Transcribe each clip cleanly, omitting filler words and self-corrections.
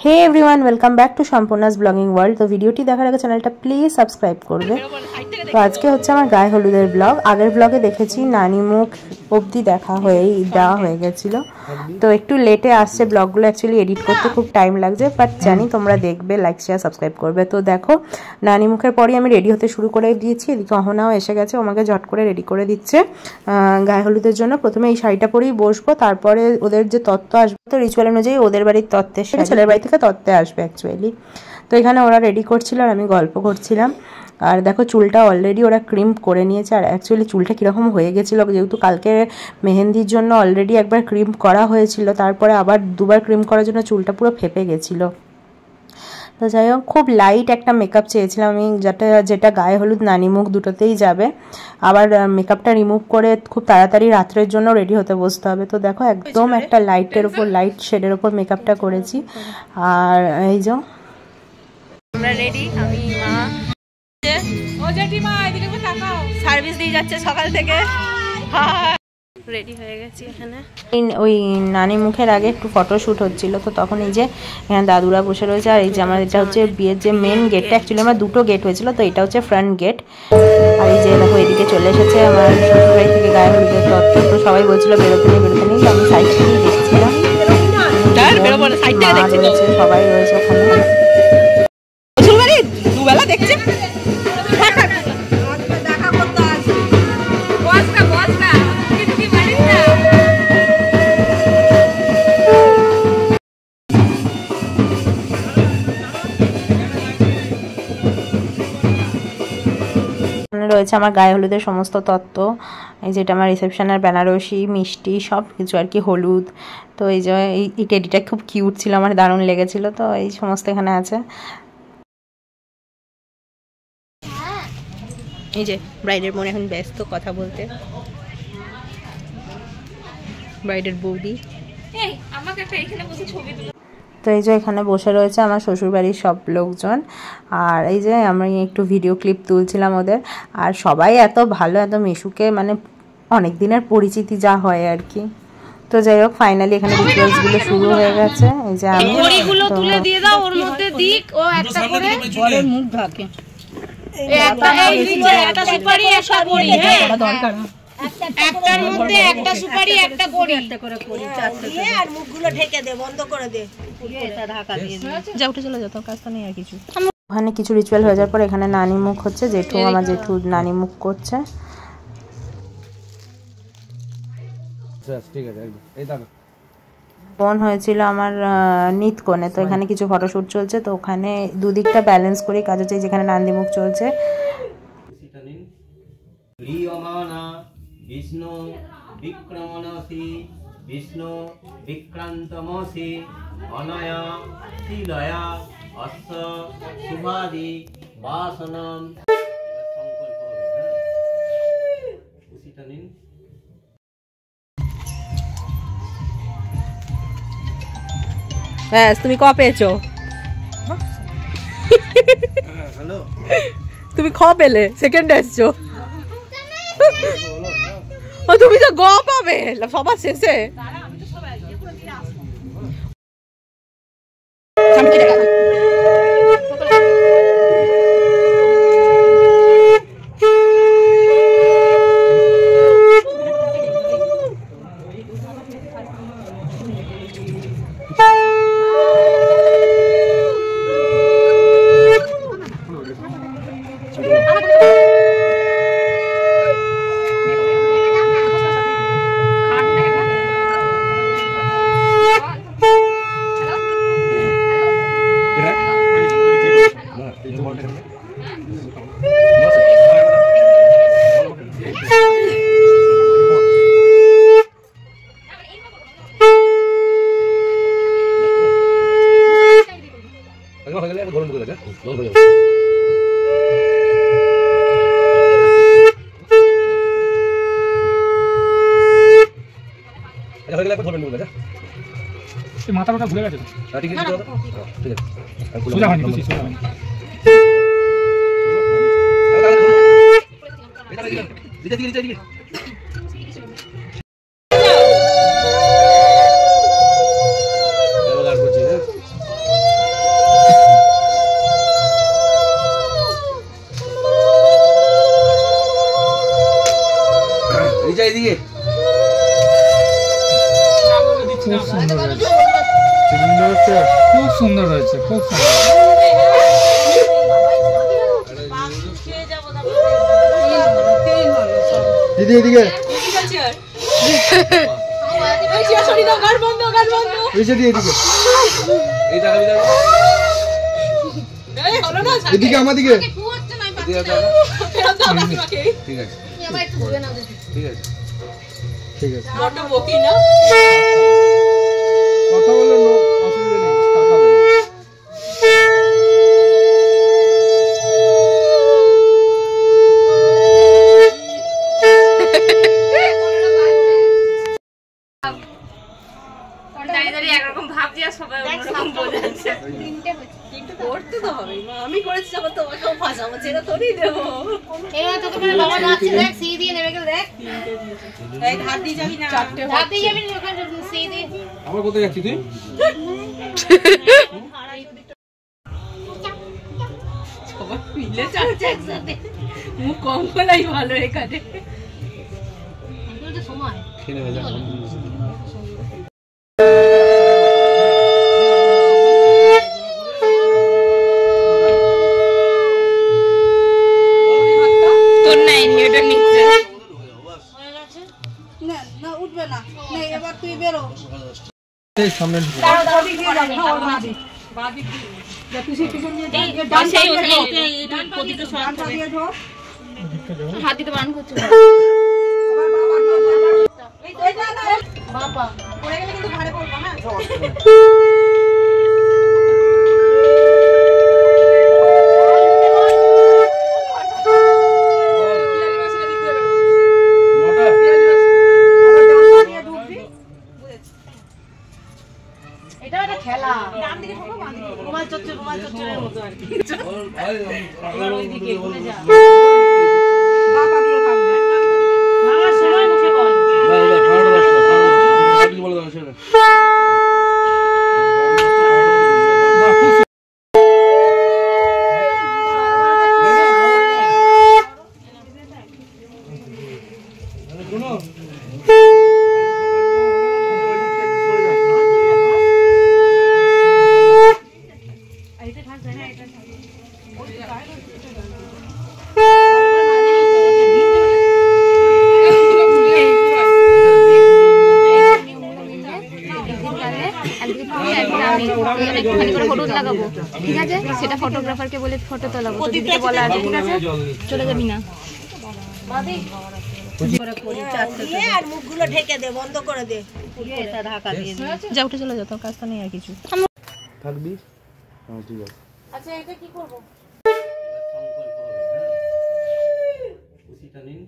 Hey everyone welcome back to Sampurna's blogging world. तो भिडियोटी देखार आगे चैनलটা प्लिज सबस्क्राइब করবে। তো আজকে হচ্ছে আমার গায়ে হলুদের ব্লগ। আগের ব্লগে দেখেছি নানি মুখ অবধি দেখা দেওয়া হয়ে গেছিল, তো একটু লেটে আসছে ব্লগগুলো, অ্যাকচুয়ালি এডিট করতে খুব টাইম লাগছে, বাট জানি তোমরা দেখবে, লাইক শেয়ার সাবস্ক্রাইব করবে। তো দেখো নানি মুখের পরই আমি রেডি হতে শুরু করে দিয়েছি। এদিকে অহনাও এসে গেছে, আমাকে ঝট করে রেডি করে দিচ্ছে গায়ে হলুদের জন্য। প্রথমে এই শাড়িটা পরেই বসবো, তারপরে ওদের যে তত্ত্ব আসবে, তো রিচুয়াল অনুযায়ী ওদের বাড়ির তত্ত্বের সাথে ছেলের বাড়ি থেকে তত্ত্বে আসবে অ্যাকচুয়ালি। তো এখানে ওরা রেডি করছিল আর আমি গল্প করছিলাম। আর দেখো চুলটা অলরেডি ওরা ক্রিম করে নিয়েছে, আর অ্যাকচুয়ালি চুলটা কীরকম হয়ে গেছিলো, যেহেতু কালকে মেহেন্দির জন্য অলরেডি একবার ক্রিম করা হয়েছিল, তারপরে আবার দুবার ক্রিম করার জন্য চুলটা পুরো ফেপে গেছিলো। তো যাই হোক, খুব লাইট একটা মেকআপ চেয়েছিলাম আমি, যেটা গায়ে হলুদ নানি মুখ দুটোতেই যাবে। আবার মেকআপটা রিমুভ করে খুব তাড়াতাড়ি রাত্রের জন্য রেডি হতে বসতে হবে। তো দেখো একদম একটা লাইটের ওপর, লাইট শেডের ওপর মেকআপটা করেছি। আর এই যে আমরা রেডি, আমি মা সার্ভিস দিয়ে যাচ্ছে সকাল থেকে, রেডি হয়ে গেছি। এখানে ওই নানি মুখের আগে একটু ফটোশ্যুট হচ্ছিল, তো তখন এই যে এখানে দাদুরা বসে রয়েছে। আর এই যে আমার এটা হচ্ছে বিয়ের যে মেন গেটটা, অ্যাকচুয়ালি আমার দুটো গেট হয়েছিল, তো এটা হচ্ছে ফ্রন্ট গেট। আর এই যে দেখো এদিকে চলে এসেছে আমার শ্বশুরবাড়ি থেকে গায়ে হলুদের তত্ত্ব। তো সবাই বলছিল বেরোতে নেই, আমি সাইড থেকেই দেখছিলাম, সবাই রয়েছে ওখানে। দেখছে রয়েছে আমার গায়ে হলুদের সমস্ত তত্ত্ব। এই যেটা আমার রিসেপশনের বেনারসি মিষ্টি সব কিছু আর কি, হলুদ। তো এই যে এই টেডিটা খুব কিউট ছিল, আমার দারুণ লেগেছিল। তো এই সমস্ত এখানে আছে। এই যে ব্রাইডের বোন এখন ব্যস্ত কথা বলতে, ব্রাইডের বৌদি। তো এই যে এখানে বসে রয়েছে আমার শ্বশুরবাড়ির সব লোকজন। আর এই যে আমি একটু ভিডিও ক্লিপ তুলছিলাম ওদের। আর সবাই এত ভালো, এত মিশুকে মানে অনেক দিনের পরিচিতি যা হয় আর কি। তো যাই হোক ফাইনালি এখানে রিচুয়ালসগুলো শুরু হয়ে গেছে। এই যে আমি ঘড়িগুলো তুলে দিয়ে দাও, ওর মধ্যে দিক ও একটা করে বড় মুখ ঢাকে, একটা সুপারি একটা ঘড়ি, হ্যাঁ দরকার, একটার মধ্যে একটা সুপারি একটা ঘড়ি, একটা করে করি চারটে, আর মুখগুলো ঢেকে দে, বন্ধ করে দে, এটা ঢাকা দিয়ে দে, যা উঠে চলে যা, তোর কাজ তো নেই আর কিছু। ওখানে কিছু রিচুয়াল হয়ে যাওয়ার পর এখানে নানি মুখ হচ্ছে, জেঠু আমার জেঠু নানি মুখ করছে। ঠিক আছে একদম এই দাও। বোন হয়েছিল আমার নিতকোণে, তো এখানে কিছু ফটোশুট চলছে। তো ওখানে দুদিকটা ব্যালেন্স করে কাজ হচ্ছে, যেখানে নান্দি মুখ চলছে। বিষ্ণু বিক্রমণসি বিষ্ণু বিক্রান্তমসি অনয়া শিলয়া অস্ত শুভাদি বাসনম। সংকল্প হবে, হ্যাঁ উসিটা নিন। ব্যাস, তুমি ক পেয়েছো? হ্যালো, তুমি খ পেলে, সেকেন্ড এসছো। তুমি তো গ পাবে সবার শেষে। মাথাটা ভুলে গেছে, ঠিক আছে ঠিক আছে, সোজা হয়নি তো, সোজা হয়নি। খুব সুন্দর হয়েছে, খুব সুন্দর। দিদি এদিকে এদিকে আমার দিকে ঠিক আছে ঠিক আছে কথা বললে অসুবিধা নেই তাকাবে। আমি করেছি যখন তোমাকেও ফাঁসাবো, ছেড়ে তোরই দেবো। হাত দিয়ে যাবি না, হাত দিয়ে যাবি না, আবার কোথায় যাচ্ছি তুই? সবাই মিলে যাচ্ছে একসাথে, মুখ কম করাই ভালো এখানে। সময় খেলে ভেজা হাত দিতে বারণ করছে বাবা, পড়ে গেলে কিন্তু ঘরে পড়বো। হ্যাঁ এটা একটা খেলা, ডান দিকে ঢোকো, বাম দিকে ঢোকো, রুমাল চচ্চড়ের মতো আর কি। এবার ওইদিকে ঘুরে যা, বাবা দিয়ে খাবে। আমার সময় মুখে বল, দাদা খাওয়াটা দাও, খাওয়াটা বলে দাও সেটা। ঠিক আছে, সেটা ফটোগ্রাফারকে বলে ফটো তোলাবো, দিদিকে বলা আছে। ঠিক আছে, চলে যাবি না, আর মুখগুলো ঢেকে দে, বন্ধ করে দে, এটা ঢাকা দিয়ে দে। যা উঠে চলে যা, তোর কাজটা নেই আর কিছু থাকবি। হ্যাঁ ঠিক আছে। আচ্ছা এটা কি করব? উসিটা নিন।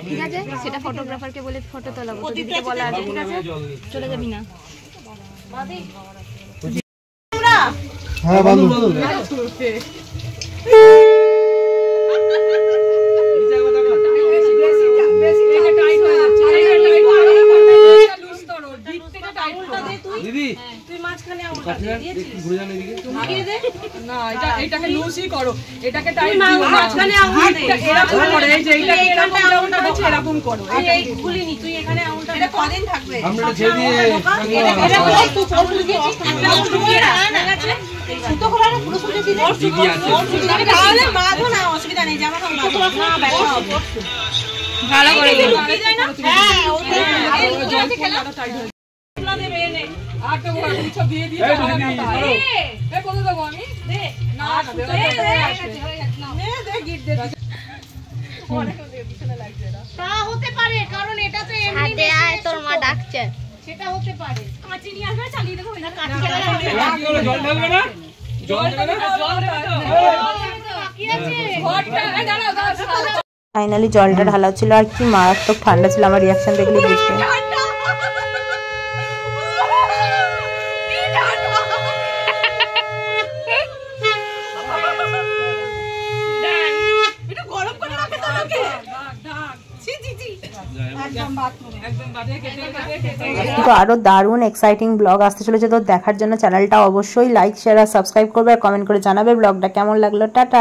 ঠিক আছে, সেটা ফটোগ্রাফারকে বলে ফটো তোলাবো, দিদিকে বলা আছে। ঠিক আছে, চলে যাবি না। হ্যাঁ বান্ধব দিদি তুই মাঝখানে আঙুলটা দিয়েছিস, ঘুরে যান এদিকে, তুমি দিয়ে দে না, এটাকে লুজই করো, এটাকে টাইট দিও না, মাঝখানে আঙুল দে, এরকম করে, এই যে এটাকে এরকম আঙুলটা আছে, এরকম করো, এই খুলিনি তুই, এখানে আঙুলটা, এটা কদিন থাকবে, আমরা ছেড়ে দিয়ে এটা বলে তুই ফটো দিয়েছিস, একটা আঙুল দিয়ে রাখ, ঠিক আছে, সুতো করে না, পুরো সুতো দিয়ে দিদি আছে, তাহলে মাখো না, অসুবিধা নেই, জামা কাপড় না ব্যাটা ভালো করে দিই, হ্যাঁ ওটা আছে, খেলা টাইট হয়ে দেবে এনে আটা ওরা কিছু দিয়ে দিয়ে এ কত দেব আমি দে না দে নে দে গিট দে অনেক দে পিছনে লাগছে না, তা হতে পারে, কারণ এটা তো এমনি হাতে আয়, তোর মা ডাকছে, সেটা হতে পারে। কাঁচি নিয়ে আসবে, চালিয়ে দেবো না, কাঁচি খেলা হবে, জল ঢালবে না, জল ঢালবে না, জল বাকি আছে ঘরটা, দাঁড়াও দাঁড়াও। ফাইনালি জলটা ঢালা ছিল, আর কি মারাত্মক ঠান্ডা ছিল, আমার রিয়াকশন দেখলে বুঝবে। তো আরো দারুণ এক্সাইটিং ব্লগ আসতে চলেছে, তো দেখার জন্য চ্যানেলটা অবশ্যই লাইক শেয়ার আর সাবস্ক্রাইব করবে আর কমেন্ট করে জানাবে ব্লগটা কেমন লাগলো। টাটা।